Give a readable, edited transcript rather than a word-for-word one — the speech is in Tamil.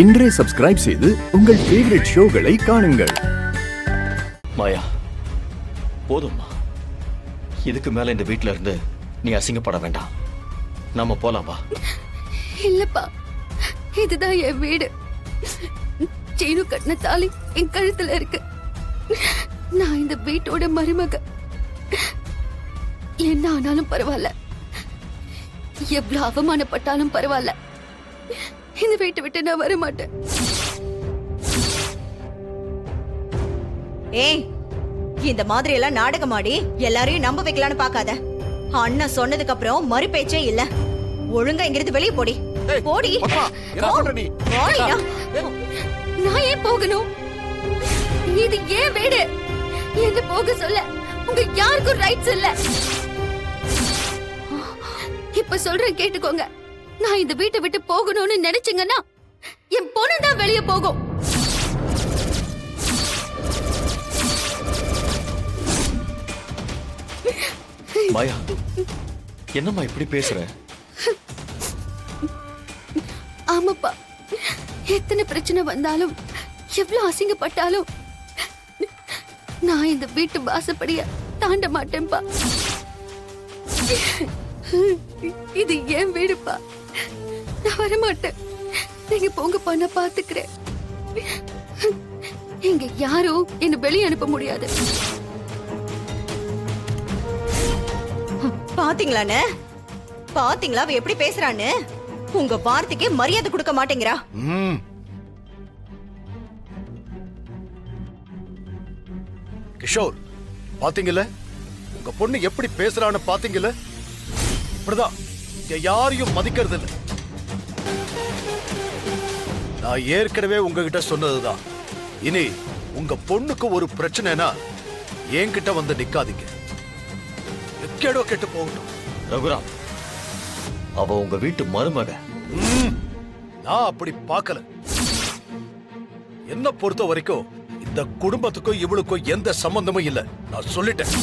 இன்றே சப்ஸ்கிரைப் செய்து உங்கள் ஃபேவரட் ஷோகளை காணுங்கள். மாயா, போதும்மா. இதுக்கு மேல இந்த வீட்ல இருந்து நீ அசிங்கப்பட வேண்டாம். நாம போலாம் வா. இல்லப்பா, இதுதான் என் வீடு. சீனு கட்டின தாலி என் கழுத்துல இருக்கு. நான் இந்த வீட்டோட மருமக. என்ன ஆனாலும் பரவாயில்ல, எவ்வளவு அவமானப்பட்டாலும் பரவாயில்ல, இந்த வீட்டை விட்டு நான் வர மாட்டேன். ஏய், இந்த மாதிரி எல்லாம் நாடகமாடி எல்லாரையும் நம்ப வைக்கலான்னு பாக்காத. அண்ணன் சொன்னதுக்கு அப்புறம் மறு பேச்சே இல்ல. ஒழுங்கா இங்கிருந்து வெளியே போடி. போடி. போடிடா. நான் ஏன் போகணும்? இது ஏன் வீடு. என்ன போக சொல்ல உங்க யாருக்கும் ரைட்ஸ் இல்ல. இப்ப சொல்றேன் கேட்டுக்கோங்க. நான் இந்த வீட்டை விட்டு போகணும்னு நினைச்சீங்கன்னா என் பொண்ணு தான் வெளியே போகும். மாயா, என்னம்மா இப்படி பேசுற? ஆமாப்பா, எத்தனை பிரச்சனை வந்தாலும் எவ்வளவு அசிங்கப்பட்டாலும் நான் இந்த வீட்டு வாசப்படிய தாண்ட மாட்டேன்பா. இது ஏன் வீடுப்பா. நான் வர மாட்டேன். நீங்க போங்கப்பா, நான் பாத்துக்கிறேன். இங்க யாரும் என்ன வெளியே அனுப்ப முடியாது. பாத்தீங்களான்னு? பாத்தீங்களா அவ எப்படி பேசுறான்னு? உங்க வார்த்தைக்கு மரியாதை கொடுக்க மாட்டேங்கிறா. கிஷோர், பாத்தீங்கல்ல உங்க பொண்ணு எப்படி பேசுறான்னு? பாத்தீங்கல்ல, இப்படிதான் இங்க யாரையும் மதிக்கிறது இல்ல. நான் ஏற்கனவே உங்ககிட்ட சொன்னதுதான். இனி உங்க பொண்ணுக்கு ஒரு பிரச்சனைனா என்கிட்ட வந்து நிக்காதீங்க. எக்கேடோ கெட்டு போகட்டும். ரகுராம், அவ உங்க வீட்டு மருமக. நான் அப்படி பார்க்கல. என்ன பொறுத்த வரைக்கும் இந்த குடும்பத்துக்கும் இவளுக்கும் எந்த சம்பந்தமும் இல்ல. நான் சொல்லிட்டேன்.